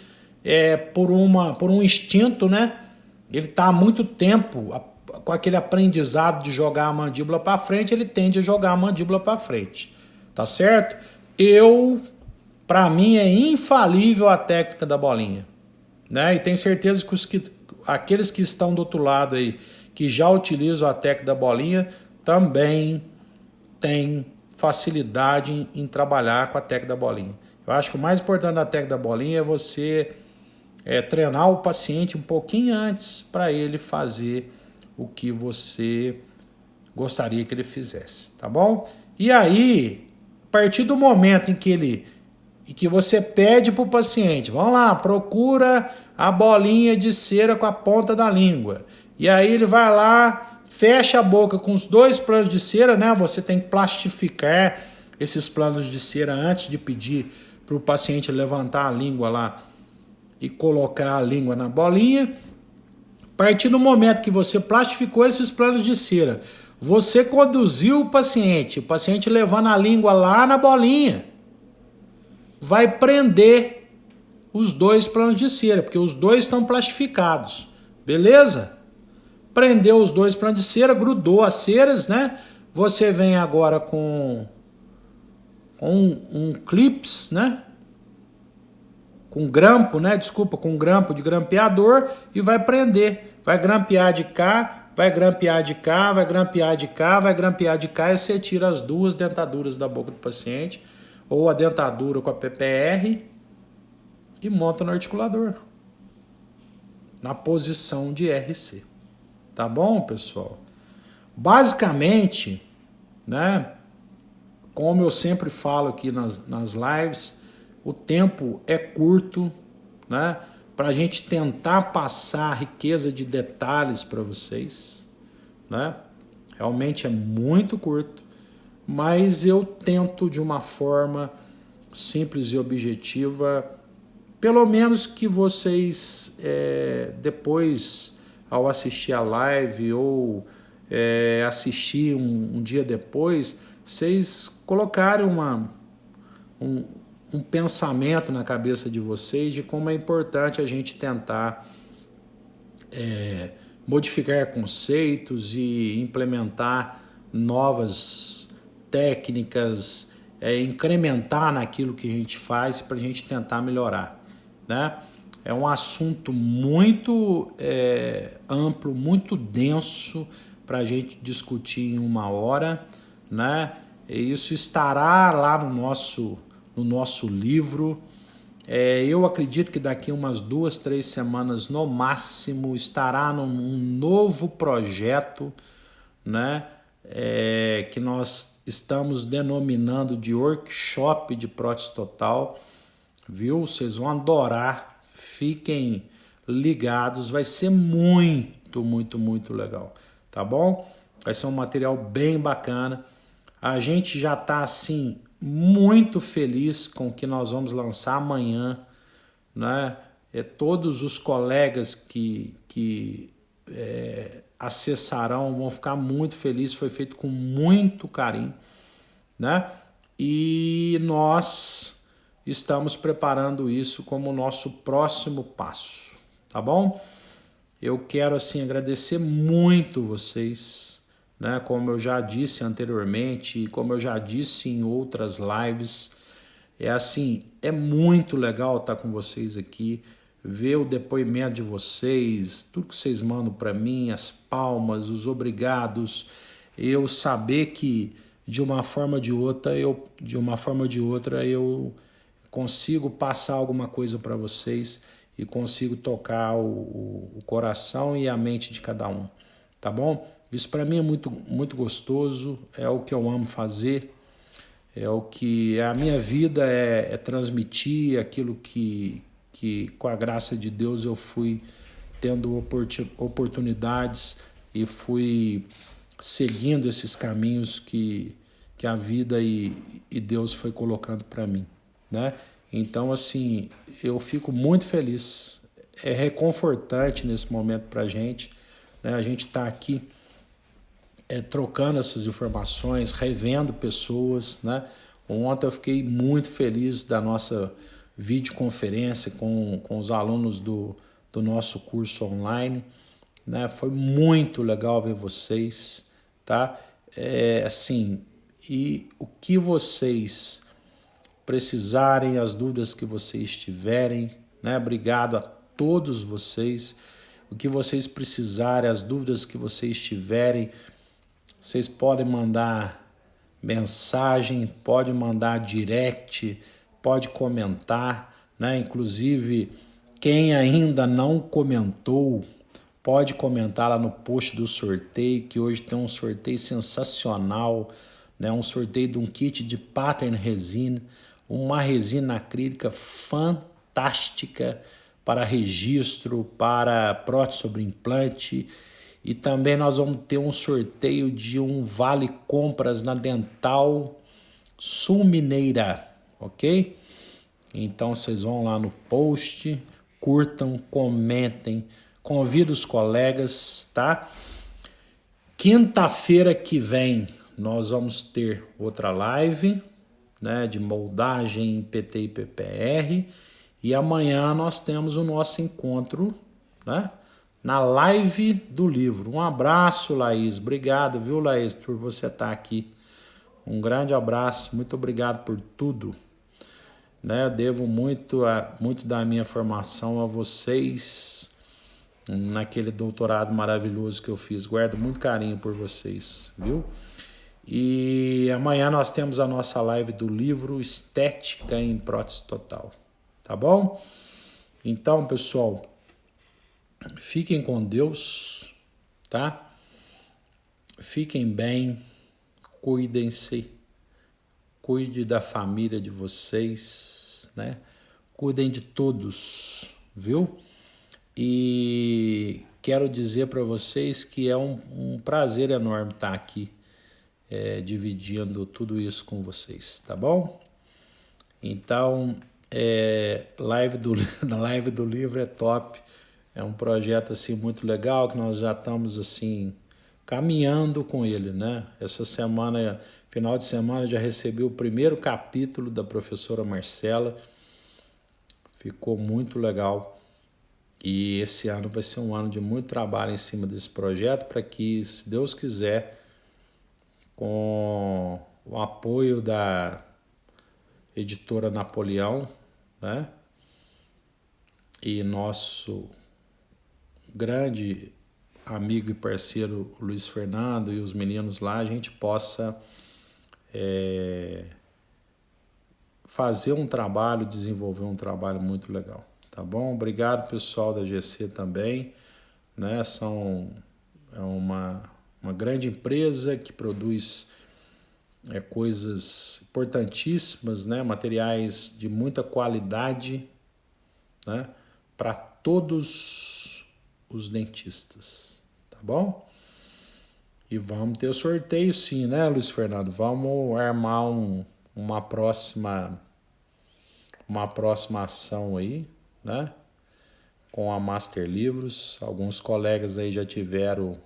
por um instinto, né? Ele está há muito tempo com aquele aprendizado de jogar a mandíbula para frente, ele tende a jogar a mandíbula para frente, tá certo? Para mim é infalível a técnica da bolinha, né? E tenho certeza que aqueles que estão do outro lado aí, que já utilizam a técnica da bolinha, também têm facilidade em trabalhar com a técnica da bolinha. Eu acho que o mais importante da técnica da bolinha é você treinar o paciente um pouquinho antes para ele fazer o que você gostaria que ele fizesse, tá bom? E aí, a partir do momento em que você pede para o paciente, vamos lá, procura a bolinha de cera com a ponta da língua. E aí ele vai lá, fecha a boca com os 2 planos de cera, né? Você tem que plastificar esses planos de cera antes de pedir para o paciente levantar a língua lá e colocar a língua na bolinha. A partir do momento que você plastificou esses planos de cera, você conduziu o paciente levando a língua lá na bolinha, vai prender os 2 planos de cera, porque os 2 estão plastificados, beleza? Prendeu os 2 planos de cera, grudou as ceras, né? Você vem agora com um clips, né? Com grampo, né? Desculpa, com grampo de grampeador e vai prender. Vai grampear de cá, vai grampear de cá, vai grampear de cá, vai grampear de cá e você tira as 2 dentaduras da boca do paciente ou a dentadura com a PPR e monta no articulador na posição de RC. Tá bom, pessoal? Basicamente, né? Como eu sempre falo aqui nas lives, o tempo é curto, né? Para a gente tentar passar riqueza de detalhes para vocês, né? Realmente é muito curto, mas eu tento de uma forma simples e objetiva, pelo menos que vocês depois, ao assistir a live ou assistir um dia depois, vocês colocarem um pensamento na cabeça de vocês de como é importante a gente tentar modificar conceitos e implementar novas técnicas, incrementar naquilo que a gente faz para a gente tentar melhorar, né? É um assunto muito amplo, muito denso para a gente discutir em 1 hora, né? E isso estará lá no nosso livro. Eu acredito que daqui umas 2, 3 semanas no máximo estará num novo projeto, né? Que nós estamos denominando de workshop de prótese total, viu? Vocês vão adorar, fiquem ligados, vai ser muito, muito, muito legal, tá bom? Vai ser um material bem bacana. A gente já está assim muito feliz com o que nós vamos lançar amanhã, né? Todos os colegas que acessarão vão ficar muito felizes, foi feito com muito carinho, né? E nós estamos preparando isso como o nosso próximo passo, tá bom? Eu quero assim agradecer muito vocês, né? Como eu já disse anteriormente e como eu já disse em outras lives, é muito legal estar com vocês aqui, ver o depoimento de vocês, tudo que vocês mandam para mim, as palmas, os obrigados, eu saber que de uma forma ou de outra eu consigo passar alguma coisa para vocês e consigo tocar o coração e a mente de cada um, tá bom? Isso para mim é muito, muito gostoso, é o que eu amo fazer, é o que a minha vida é transmitir aquilo que com a graça de Deus eu fui tendo oportunidades e fui seguindo esses caminhos que a vida e Deus foi colocando para mim, né? Então, assim, eu fico muito feliz, é reconfortante nesse momento para a gente, né? A gente está aqui trocando essas informações, revendo pessoas, né? Ontem eu fiquei muito feliz da nossa videoconferência com os alunos do nosso curso online, né? Foi muito legal ver vocês, tá? Assim, e o que vocês precisarem, as dúvidas que vocês tiverem, né? Obrigado a todos vocês. O que vocês precisarem, as dúvidas que vocês tiverem, vocês podem mandar mensagem, pode mandar direct, pode comentar, né? Inclusive, quem ainda não comentou, pode comentar lá no post do sorteio, que hoje tem um sorteio sensacional, né? Um sorteio de um kit de pattern resina, uma resina acrílica fantástica para registro, para prótese sobre implante. E também nós vamos ter um sorteio de um vale compras na Dental Sul Mineira, ok? Então vocês vão lá no post, curtam, comentem, convidem os colegas, tá? Quinta-feira que vem nós vamos ter outra live, né, de moldagem em PT e PPR, e amanhã nós temos o nosso encontro, né, na live do livro. Um abraço, Laís. Obrigado, viu, Laís, por você estar aqui. Um grande abraço. Muito obrigado por tudo. Né? Devo muito da minha formação a vocês naquele doutorado maravilhoso que eu fiz. Guardo muito carinho por vocês, viu? E amanhã nós temos a nossa live do livro Estética em Prótese Total. Tá bom? Então, pessoal, fiquem com Deus, tá? Fiquem bem, cuidem-se, cuide da família de vocês, né? Cuidem de todos, viu? E quero dizer para vocês que é um prazer enorme estar aqui dividindo tudo isso com vocês, tá bom? Então, na live do livro é top. É um projeto assim muito legal que nós já estamos assim caminhando com ele, né? Essa semana, final de semana, já recebi o primeiro capítulo da professora Marcela. Ficou muito legal. E esse ano vai ser um ano de muito trabalho em cima desse projeto para que, se Deus quiser, com o apoio da editora Napoleão, né? E nosso grande amigo e parceiro Luiz Fernando e os meninos lá, a gente possa fazer um trabalho, desenvolver um trabalho muito legal, tá bom? Obrigado, pessoal da GC também, né? É uma grande empresa que produz coisas importantíssimas, né? Materiais de muita qualidade, né? Para todos os dentistas, tá bom? E vamos ter sorteio sim, né, Luiz Fernando? Vamos armar uma próxima ação aí, né? Com a Master Livros. Alguns colegas aí já tiveram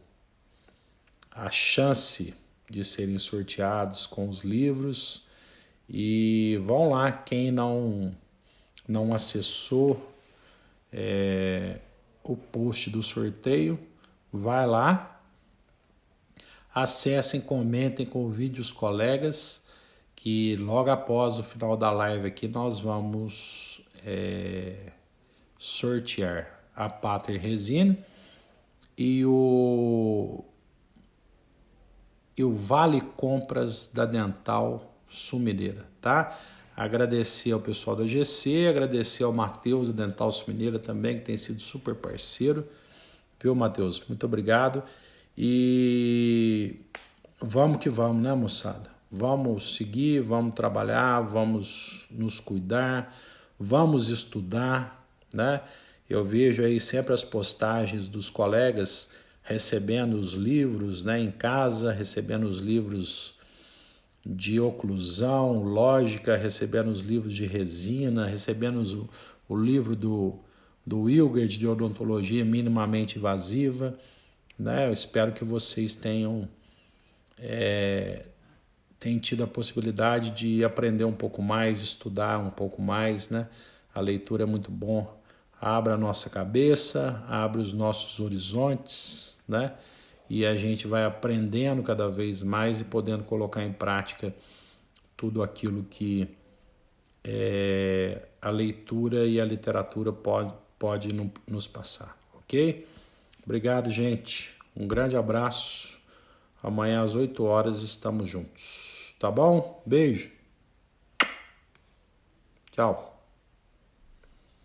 a chance de serem sorteados com os livros. E vão lá, quem não acessou o post do sorteio, vai lá, acessem, comentem, convide os colegas, que logo após o final da live aqui nós vamos sortear a Pattern Resina e o Vale Compras da Dental Sul Mineira, tá? Agradecer ao pessoal da GC, agradecer ao Matheus da Dental Sul Mineira também, que tem sido super parceiro. Viu, Matheus? Muito obrigado. E vamos que vamos, né, moçada? Vamos seguir, vamos trabalhar, vamos nos cuidar, vamos estudar, né? Eu vejo aí sempre as postagens dos colegas recebendo os livros, né, em casa, recebendo os livros de oclusão, lógica, recebendo os livros de resina, recebendo o livro do Wilgert de odontologia minimamente invasiva, né? Eu espero que vocês tenham tido a possibilidade de aprender um pouco mais, estudar um pouco mais, né? A leitura é muito bom, abre a nossa cabeça, abre os nossos horizontes, né? E a gente vai aprendendo cada vez mais e podendo colocar em prática tudo aquilo que a leitura e a literatura pode nos passar, ok? Obrigado, gente. Um grande abraço. Amanhã às 8 horas estamos juntos. Tá bom? Beijo. Tchau.